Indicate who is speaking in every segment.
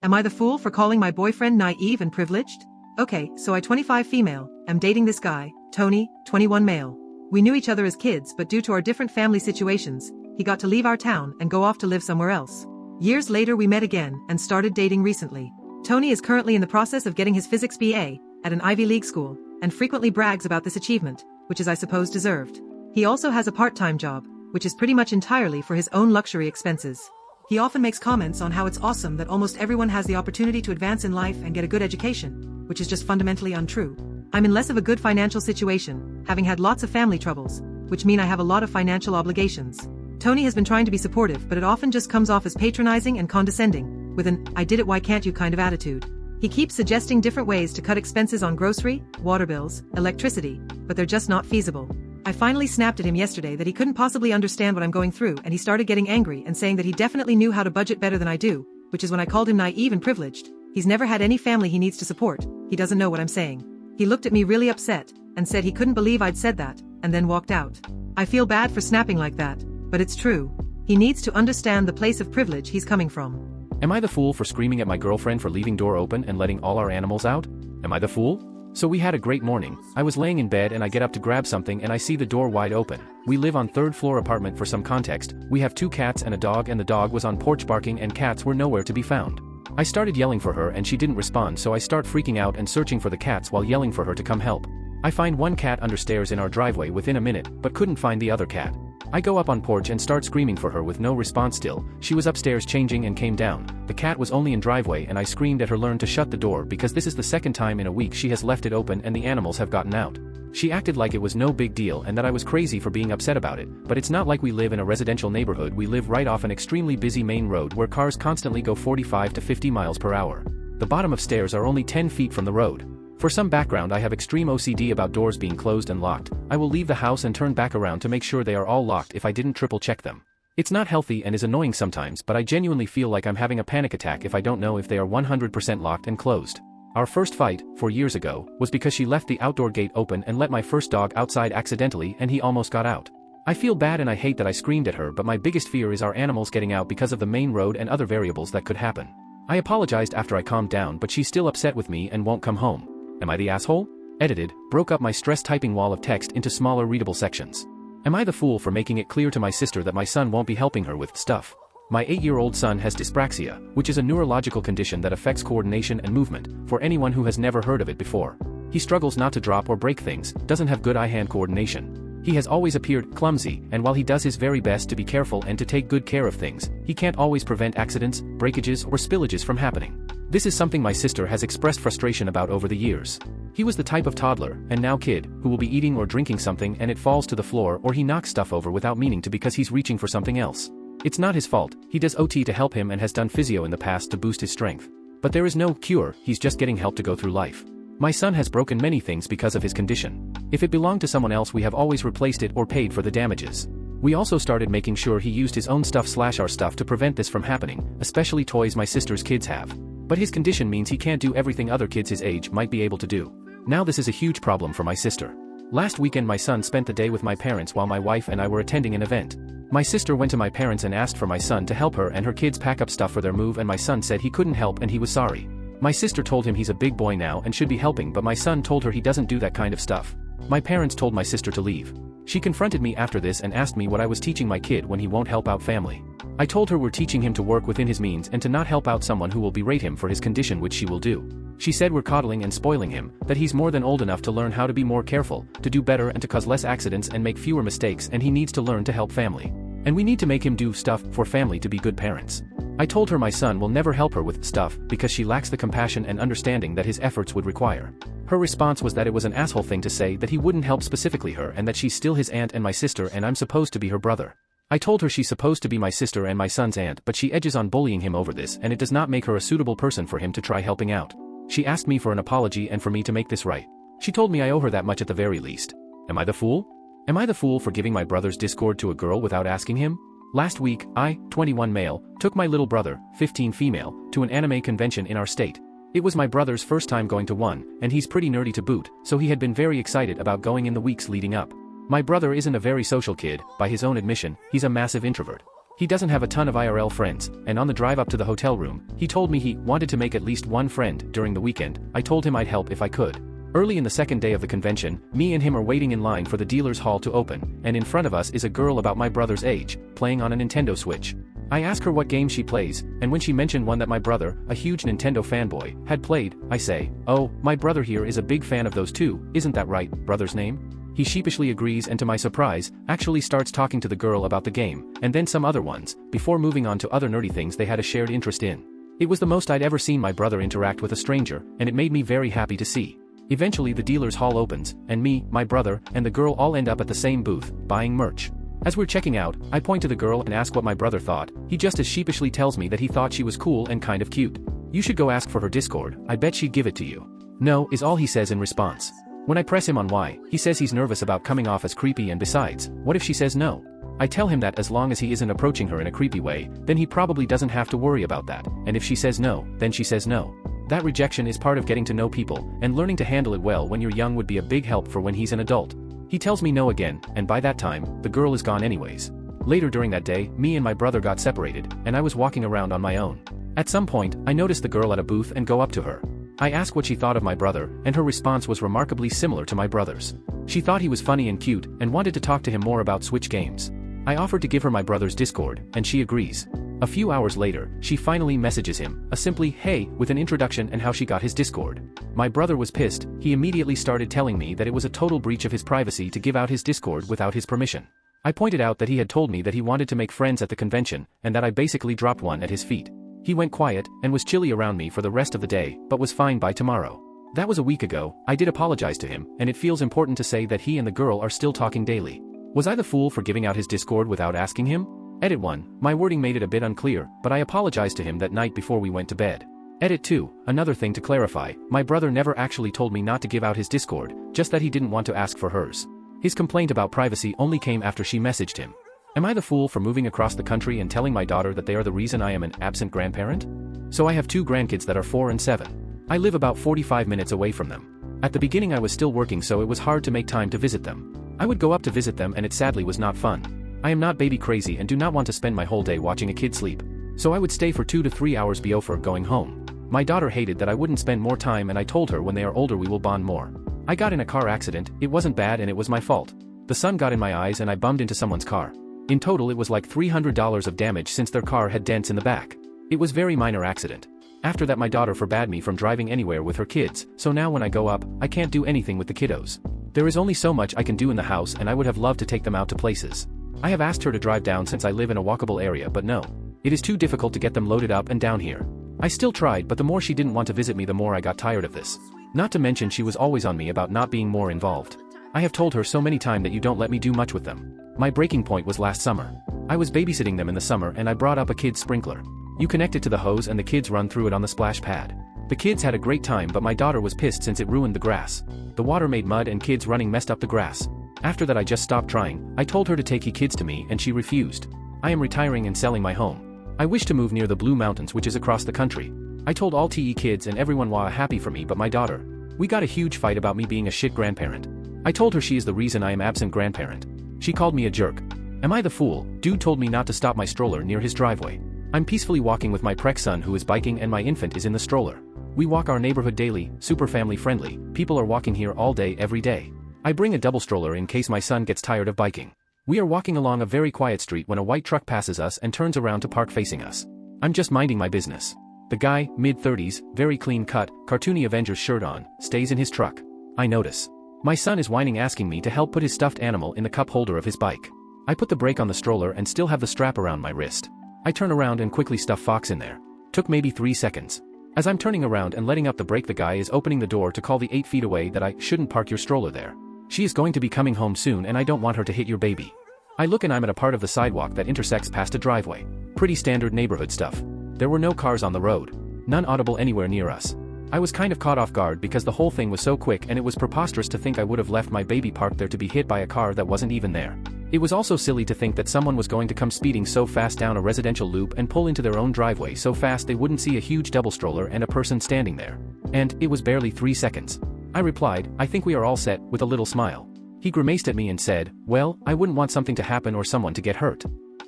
Speaker 1: Am I the fool for calling my boyfriend naive and privileged? Okay, so I 25 female, am dating this guy, Tony, 21 male. We knew each other as kids but due to our different family situations, he got to leave our town and go off to live somewhere else. Years later we met again and started dating recently. Tony is currently in the process of getting his physics BA at an Ivy League school and frequently brags about this achievement, which is I suppose deserved. He also has a part-time job, which is pretty much entirely for his own luxury expenses. He often makes comments on how it's awesome that almost everyone has the opportunity to advance in life and get a good education, which is just fundamentally untrue. I'm in less of a good financial situation, having had lots of family troubles, which mean I have a lot of financial obligations. Tony has been trying to be supportive, but it often just comes off as patronizing and condescending, with an "I did it, why can't you" kind of attitude. He keeps suggesting different ways to cut expenses on grocery, water bills, electricity, but they're just not feasible. I finally snapped at him yesterday that he couldn't possibly understand what I'm going through, and he started getting angry and saying that he definitely knew how to budget better than I do, which is when I called him naive and privileged. He's never had any family he needs to support, he doesn't know what I'm saying. He looked at me really upset, and said he couldn't believe I'd said that, and then walked out. I feel bad for snapping like that, but it's true. He needs to understand the place of privilege he's coming from.
Speaker 2: Am I the fool for screaming at my girlfriend for leaving door open and letting all our animals out? Am I the fool? So we had a great morning. I was laying in bed and I get up to grab something and I see the door wide open. We live on third floor apartment. For some context, we have 2 cats and a dog, and the dog was on porch barking and cats were nowhere to be found. I started yelling for her and she didn't respond, so I start freaking out and searching for the cats while yelling for her to come help. I find one cat under stairs in our driveway within a minute, but couldn't find the other cat. I go up on porch and start screaming for her with no response still. She was upstairs changing and came down. The cat was only in driveway and I screamed at her learn to shut the door, because this is the second time in a week she has left it open and the animals have gotten out. She acted like it was no big deal and that I was crazy for being upset about it, but it's not like we live in a residential neighborhood. We live right off an extremely busy main road where cars constantly go 45 to 50 miles per hour. The bottom of stairs are only 10 feet from the road. For some background, I have extreme OCD about doors being closed and locked. I will leave the house and turn back around to make sure they are all locked if I didn't triple check them. It's not healthy and is annoying sometimes, but I genuinely feel like I'm having a panic attack if I don't know if they are 100% locked and closed. Our first fight, 4 years ago, was because she left the outdoor gate open and let my first dog outside accidentally and he almost got out. I feel bad and I hate that I screamed at her, but my biggest fear is our animals getting out because of the main road and other variables that could happen. I apologized after I calmed down, but she's still upset with me and won't come home. Am I the asshole? Edited, broke up my stress typing wall of text into smaller readable sections. Am I the fool for making it clear to my sister that my son won't be helping her with stuff? My 8-year-old son has dyspraxia, which is a neurological condition that affects coordination and movement, for anyone who has never heard of it before. He struggles not to drop or break things, doesn't have good eye-hand coordination. He has always appeared clumsy, and while he does his very best to be careful and to take good care of things, he can't always prevent accidents, breakages, or spillages from happening. This is something my sister has expressed frustration about over the years. He was the type of toddler, and now kid, who will be eating or drinking something and it falls to the floor, or he knocks stuff over without meaning to because he's reaching for something else. It's not his fault. He does OT to help him and has done physio in the past to boost his strength. But there is no cure, he's just getting help to go through life. My son has broken many things because of his condition. If it belonged to someone else, we have always replaced it or paid for the damages. We also started making sure he used his own stuff / our stuff to prevent this from happening, especially toys my sister's kids have. But his condition means he can't do everything other kids his age might be able to do. Now this is a huge problem for my sister. Last weekend my son spent the day with my parents while my wife and I were attending an event. My sister went to my parents and asked for my son to help her and her kids pack up stuff for their move, and my son said he couldn't help and he was sorry. My sister told him he's a big boy now and should be helping, but my son told her he doesn't do that kind of stuff. My parents told my sister to leave. She confronted me after this and asked me what I was teaching my kid when he won't help out family. I told her we're teaching him to work within his means and to not help out someone who will berate him for his condition, which she will do. She said we're coddling and spoiling him, that he's more than old enough to learn how to be more careful, to do better and to cause less accidents and make fewer mistakes, and he needs to learn to help family. And we need to make him do stuff for family to be good parents. I told her my son will never help her with stuff because she lacks the compassion and understanding that his efforts would require. Her response was that it was an asshole thing to say, that he wouldn't help specifically her and that she's still his aunt and my sister and I'm supposed to be her brother. I told her she's supposed to be my sister and my son's aunt, but she edges on bullying him over this and it does not make her a suitable person for him to try helping out. She asked me for an apology and for me to make this right. She told me I owe her that much at the very least. Am I the fool? Am I the fool for giving my brother's Discord to a girl without asking him? Last week, I, 21 male, took my little brother, 15 female, to an anime convention in our state. It was my brother's first time going to one, and he's pretty nerdy to boot, so he had been very excited about going in the weeks leading up. My brother isn't a very social kid, by his own admission, he's a massive introvert. He doesn't have a ton of IRL friends, and on the drive up to the hotel room, he told me he wanted to make at least one friend during the weekend. I told him I'd help if I could. Early in the second day of the convention, me and him are waiting in line for the dealer's hall to open, and in front of us is a girl about my brother's age, playing on a Nintendo Switch. I ask her what game she plays, and when she mentioned one that my brother, a huge Nintendo fanboy, had played, I say, "Oh, my brother here is a big fan of those too, isn't that right, brother's name?" He sheepishly agrees and to my surprise, actually starts talking to the girl about the game, and then some other ones, before moving on to other nerdy things they had a shared interest in. It was the most I'd ever seen my brother interact with a stranger, and it made me very happy to see. Eventually the dealer's hall opens, and me, my brother, and the girl all end up at the same booth, buying merch. As we're checking out, I point to the girl and ask what my brother thought. He just as sheepishly tells me that he thought she was cool and kind of cute. "You should go ask for her Discord, I bet she'd give it to you." "No," is all he says in response. When I press him on why, he says he's nervous about coming off as creepy, and besides, what if she says no? I tell him that as long as he isn't approaching her in a creepy way, then he probably doesn't have to worry about that, and if she says no, then she says no. That rejection is part of getting to know people, and learning to handle it well when you're young would be a big help for when he's an adult. He tells me no again, and by that time, the girl is gone anyways. Later during that day, me and my brother got separated, and I was walking around on my own. At some point, I noticed the girl at a booth and go up to her. I asked what she thought of my brother, and her response was remarkably similar to my brother's. She thought he was funny and cute, and wanted to talk to him more about Switch games. I offered to give her my brother's Discord, and she agrees. A few hours later, she finally messages him, a simply "hey" with an introduction and how she got his Discord. My brother was pissed. He immediately started telling me that it was a total breach of his privacy to give out his Discord without his permission. I pointed out that he had told me that he wanted to make friends at the convention, and that I basically dropped one at his feet. He went quiet, and was chilly around me for the rest of the day, but was fine by tomorrow. That was a week ago. I did apologize to him, and it feels important to say that he and the girl are still talking daily. Was I the fool for giving out his Discord without asking him? Edit 1, my wording made it a bit unclear, but I apologized to him that night before we went to bed. Edit 2, another thing to clarify, my brother never actually told me not to give out his Discord, just that he didn't want to ask for hers. His complaint about privacy only came after she messaged him. Am I the fool for moving across the country and telling my daughter that they are the reason I am an absent grandparent? So I have 2 grandkids that are 4 and 7. I live about 45 minutes away from them. At the beginning I was still working, so it was hard to make time to visit them. I would go up to visit them, and it sadly was not fun. I am not baby crazy and do not want to spend my whole day watching a kid sleep. So I would stay for 2 to 3 hours before going home. My daughter hated that I wouldn't spend more time, and I told her when they are older we will bond more. I got in a car accident. It wasn't bad and it was my fault. The sun got in my eyes and I bumped into someone's car. In total it was like $300 of damage since their car had dents in the back. It was very minor accident. After that my daughter forbade me from driving anywhere with her kids, so now when I go up, I can't do anything with the kiddos. There is only so much I can do in the house, and I would have loved to take them out to places. I have asked her to drive down since I live in a walkable area, but no. It is too difficult to get them loaded up and down here. I still tried, but the more she didn't want to visit me, the more I got tired of this. Not to mention she was always on me about not being more involved. I have told her so many times that you don't let me do much with them. My breaking point was last summer. I was babysitting them in the summer and I brought up a kid's sprinkler. You connect it to the hose and the kids run through it on the splash pad. The kids had a great time, but my daughter was pissed since it ruined the grass. The water made mud and kids running messed up the grass. After that I just stopped trying. I told her to take kids to me and she refused. I am retiring and selling my home. I wish to move near the Blue Mountains, which is across the country. I told all TE kids and everyone was happy for me but my daughter. We got a huge fight about me being a shit grandparent. I told her she is the reason I am absent grandparent. She called me a jerk. Am I the fool? Dude told me not to stop my stroller near his driveway. I'm peacefully walking with my prec son who is biking and my infant is in the stroller. We walk our neighborhood daily, super family friendly. People are walking here all day every day. I bring a double stroller in case my son gets tired of biking. We are walking along a very quiet street when a white truck passes us and turns around to park facing us. I'm just minding my business. The guy, mid-30s, very clean cut, cartoony Avengers shirt on, stays in his truck. I notice. My son is whining, asking me to help put his stuffed animal in the cup holder of his bike. I put the brake on the stroller and still have the strap around my wrist. I turn around and quickly stuff Fox in there. Took maybe 3 seconds. As I'm turning around and letting up the brake, the guy is opening the door to call the 8 feet away that I shouldn't park your stroller there. She is going to be coming home soon and I don't want her to hit your baby. I look and I'm at a part of the sidewalk that intersects past a driveway. Pretty standard neighborhood stuff. There were no cars on the road. None audible anywhere near us. I was kind of caught off guard because the whole thing was so quick and it was preposterous to think I would have left my baby parked there to be hit by a car that wasn't even there. It was also silly to think that someone was going to come speeding so fast down a residential loop and pull into their own driveway so fast they wouldn't see a huge double stroller and a person standing there. And it was barely 3 seconds. I replied, I think we are all set, with a little smile. He grimaced at me and said, well, I wouldn't want something to happen or someone to get hurt.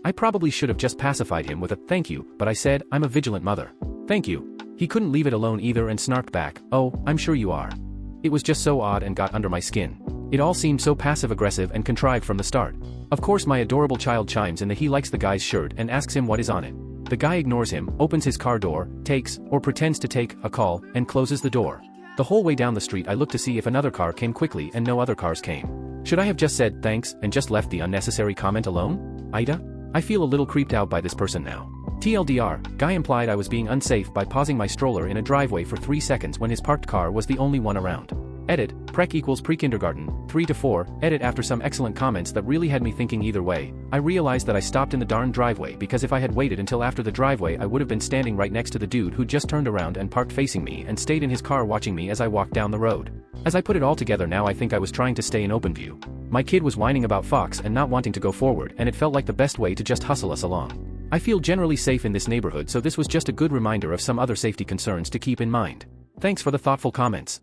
Speaker 2: I probably should have just pacified him with a thank you, but I said, I'm a vigilant mother. Thank you. He couldn't leave it alone either and snarked back, oh, I'm sure you are. It was just so odd and got under my skin. It all seemed so passive-aggressive and contrived from the start. Of course my adorable child chimes in that he likes the guy's shirt and asks him what is on it. The guy ignores him, opens his car door, takes, or pretends to take, a call, and closes the door. The whole way down the street I looked to see if another car came quickly and no other cars came. Should I have just said thanks and just left the unnecessary comment alone? Aita? I feel a little creeped out by this person now. TLDR, guy implied I was being unsafe by pausing my stroller in a driveway for 3 seconds when his parked car was the only one around. Edit, prec equals pre-kindergarten, 3 to 4, edit after some excellent comments that really had me thinking either way. I realized that I stopped in the darn driveway because if I had waited until after the driveway I would have been standing right next to the dude who just turned around and parked facing me and stayed in his car watching me as I walked down the road. As I put it all together now I think I was trying to stay in open view. My kid was whining about Fox and not wanting to go forward and it felt like the best way to just hustle us along. I feel generally safe in this neighborhood so this was just a good reminder of some other safety concerns to keep in mind. Thanks for the thoughtful comments.